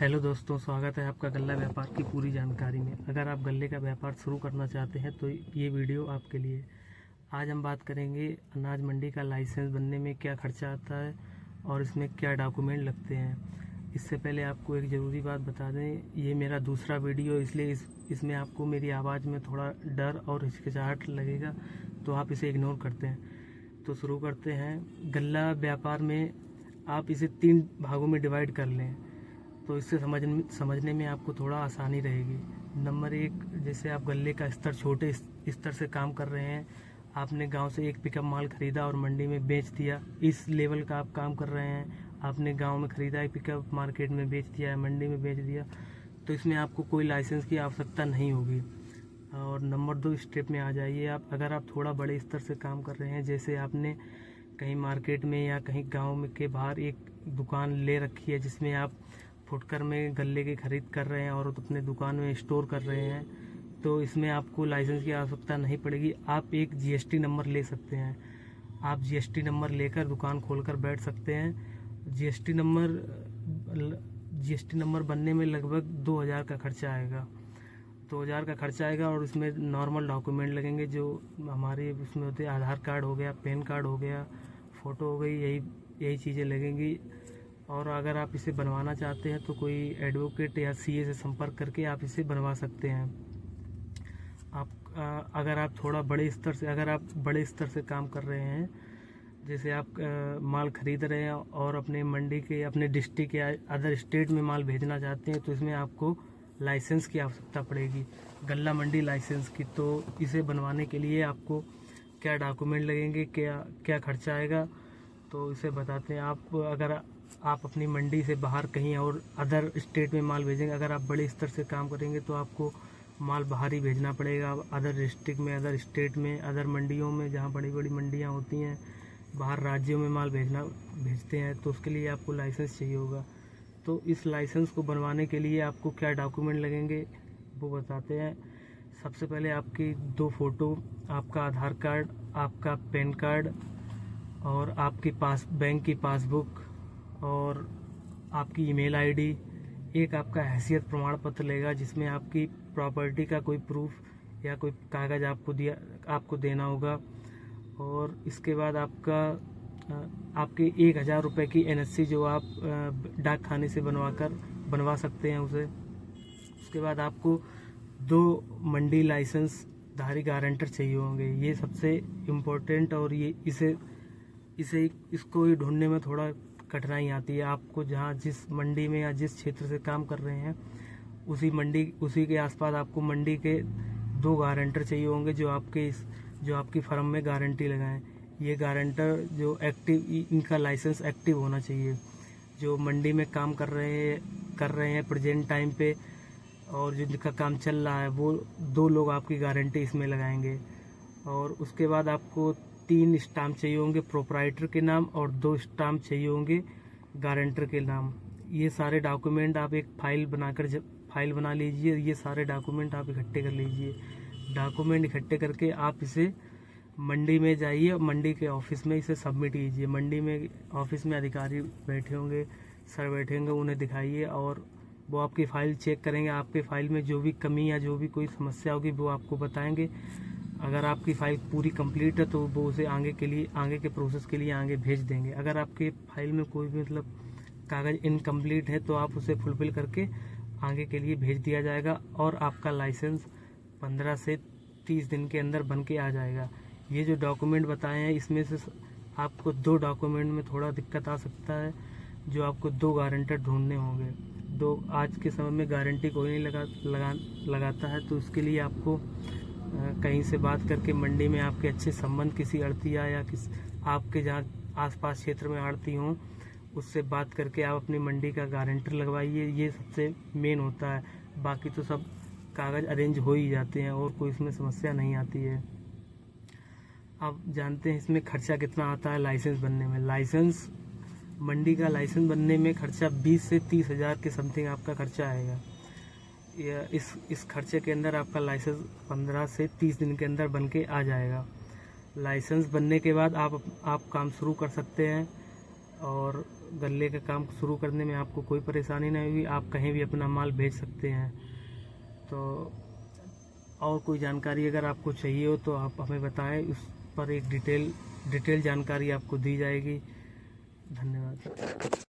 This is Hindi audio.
हेलो दोस्तों, स्वागत है आपका गल्ला व्यापार की पूरी जानकारी में। अगर आप गल्ले का व्यापार शुरू करना चाहते हैं तो ये वीडियो आपके लिए। आज हम बात करेंगे अनाज मंडी का लाइसेंस बनने में क्या खर्चा आता है और इसमें क्या डॉक्यूमेंट लगते हैं। इससे पहले आपको एक ज़रूरी बात बता दें, ये मेरा दूसरा वीडियो, इसलिए इसमें आपको मेरी आवाज़ में थोड़ा डर और हिचकिचाहट लगेगा, तो आप इसे इग्नोर करते हैं। तो शुरू करते हैं। गल्ला व्यापार में आप इसे 3 भागों में डिवाइड कर लें तो इससे समझने में आपको थोड़ा आसानी रहेगी। नंबर 1, जैसे आप गल्ले का स्तर छोटे स्तर से काम कर रहे हैं, आपने गांव से एक पिकअप माल ख़रीदा और मंडी में बेच दिया, इस लेवल का आप काम कर रहे हैं। आपने गांव में ख़रीदा एक पिकअप, मार्केट में बेच दिया है, मंडी में बेच दिया, तो इसमें आपको कोई लाइसेंस की आवश्यकता नहीं होगी। और नंबर 2 स्टेप में आ जाइए आप। अगर आप थोड़ा बड़े स्तर से काम कर रहे हैं, जैसे आपने कहीं मार्केट में या कहीं गाँव में के बाहर एक दुकान ले रखी है जिसमें आप फुटकर में गल्ले की खरीद कर रहे हैं और अपने दुकान में स्टोर कर रहे हैं, तो इसमें आपको लाइसेंस की आवश्यकता नहीं पड़ेगी। आप एक जीएसटी नंबर ले सकते हैं। आप जीएसटी नंबर लेकर दुकान खोलकर बैठ सकते हैं। जीएसटी नंबर बनने में लगभग 2000 का खर्चा आएगा। 2000 का खर्चा आएगा और इसमें नॉर्मल डॉक्यूमेंट लगेंगे जो हमारे उसमें होते हैं। आधार कार्ड हो गया, पैन कार्ड हो गया, फ़ोटो हो गई, यही चीज़ें लगेंगी। और अगर आप इसे बनवाना चाहते हैं तो कोई एडवोकेट या सीए से संपर्क करके आप इसे बनवा सकते हैं। अगर आप बड़े स्तर से काम कर रहे हैं, जैसे आप माल खरीद रहे हैं और अपने मंडी के, अपने डिस्ट्रिक्ट या अदर स्टेट में माल भेजना चाहते हैं, तो इसमें आपको लाइसेंस की आवश्यकता पड़ेगी, गल्ला मंडी लाइसेंस की। तो इसे बनवाने के लिए आपको क्या डॉक्यूमेंट लगेंगे, क्या खर्चा आएगा, तो इसे बताते हैं। अगर आप अपनी मंडी से बाहर कहीं और अदर स्टेट में माल भेजेंगे, अगर आप बड़े स्तर से काम करेंगे तो आपको माल बाहर ही भेजना पड़ेगा, अदर डिस्ट्रिक्ट में, अदर स्टेट में, अदर मंडियों में, जहाँ बड़ी बड़ी मंडियाँ होती हैं, बाहर राज्यों में माल भेजते हैं, तो उसके लिए आपको लाइसेंस चाहिए होगा। तो इस लाइसेंस को बनवाने के लिए आपको क्या डॉक्यूमेंट लगेंगे वो बताते हैं। सबसे पहले आपकी 2 फ़ोटो, आपका आधार कार्ड, आपका पैन कार्ड और आपकी बैंक की पासबुक और आपकी ईमेल आईडी। एक आपका हैसियत प्रमाण पत्र लेगा जिसमें आपकी प्रॉपर्टी का कोई प्रूफ या कोई कागज़ आपको देना होगा। और इसके बाद आपके 1000 रुपये की एनएससी जो आप डाक खाने से बनवा सकते हैं उसे। उसके बाद आपको 2 मंडी लाइसेंस धारी गारंटर चाहिए होंगे। ये सबसे इम्पोर्टेंट, और ये इसको ढूंढने में थोड़ा कठिनाई आती है। आपको जिस मंडी में या जिस क्षेत्र से काम कर रहे हैं उसी के आसपास आपको मंडी के 2 गारंटर चाहिए होंगे जो आपकी फर्म में गारंटी लगाएं। ये गारंटर जो इनका लाइसेंस एक्टिव होना चाहिए, जो मंडी में काम कर रहे हैं प्रेजेंट टाइम पे, और जिनका काम चल रहा है, वो 2 लोग आपकी गारंटी इसमें लगाएंगे। और उसके बाद आपको 3 स्टाम्प चाहिए होंगे प्रोपराइटर के नाम और 2 स्टाम्प चाहिए होंगे गारंटर के नाम। ये सारे डॉक्यूमेंट आप एक फाइल बना लीजिए। ये सारे डॉक्यूमेंट आप इकट्ठे कर लीजिए। डॉक्यूमेंट इकट्ठे करके आप इसे मंडी में जाइए, मंडी के ऑफिस में इसे सबमिट कीजिए। मंडी में ऑफिस में अधिकारी बैठे होंगे, सर बैठे होंगे, उन्हें दिखाइए और वो आपकी फ़ाइल चेक करेंगे। आपके फ़ाइल में जो भी कमी या जो भी कोई समस्या होगी वो आपको बताएंगे। अगर आपकी फ़ाइल पूरी कंप्लीट है तो वो उसे आगे के प्रोसेस के लिए आगे भेज देंगे। अगर आपके फ़ाइल में कोई भी कागज़ इनकम्प्लीट है तो आप उसे फुलफ़िल करके आगे के लिए भेज दिया जाएगा और आपका लाइसेंस 15 से 30 दिन के अंदर बन के आ जाएगा। ये जो डॉक्यूमेंट बताए हैं, इसमें से आपको 2 डॉक्यूमेंट में थोड़ा दिक्कत आ सकता है, जो आपको 2 गारंटर ढूंढने होंगे। आज के समय में गारंटी कोई नहीं लगाता है, तो उसके लिए आपको कहीं से बात करके मंडी में आपके अच्छे संबंध किसी आड़तिया या आपके जहाँ आसपास क्षेत्र में आड़ती हों, उससे बात करके आप अपनी मंडी का गारंटर लगवाइए। ये सबसे मेन होता है। बाकी तो सब कागज़ अरेंज हो ही जाते हैं और कोई इसमें समस्या नहीं आती है। आप जानते हैं इसमें खर्चा कितना आता है लाइसेंस बनने में। मंडी का लाइसेंस बनने में खर्चा 20 से 30 हज़ार के समथिंग आपका खर्चा आएगा। इस खर्चे के अंदर आपका लाइसेंस 15 से 30 दिन के अंदर बन के आ जाएगा। लाइसेंस बनने के बाद आप काम शुरू कर सकते हैं और गल्ले का काम शुरू करने में आपको कोई परेशानी नहीं होगी। आप कहीं भी अपना माल भेज सकते हैं। तो और कोई जानकारी अगर आपको चाहिए हो तो आप हमें बताएं, उस पर एक डिटेल जानकारी आपको दी जाएगी। धन्यवाद।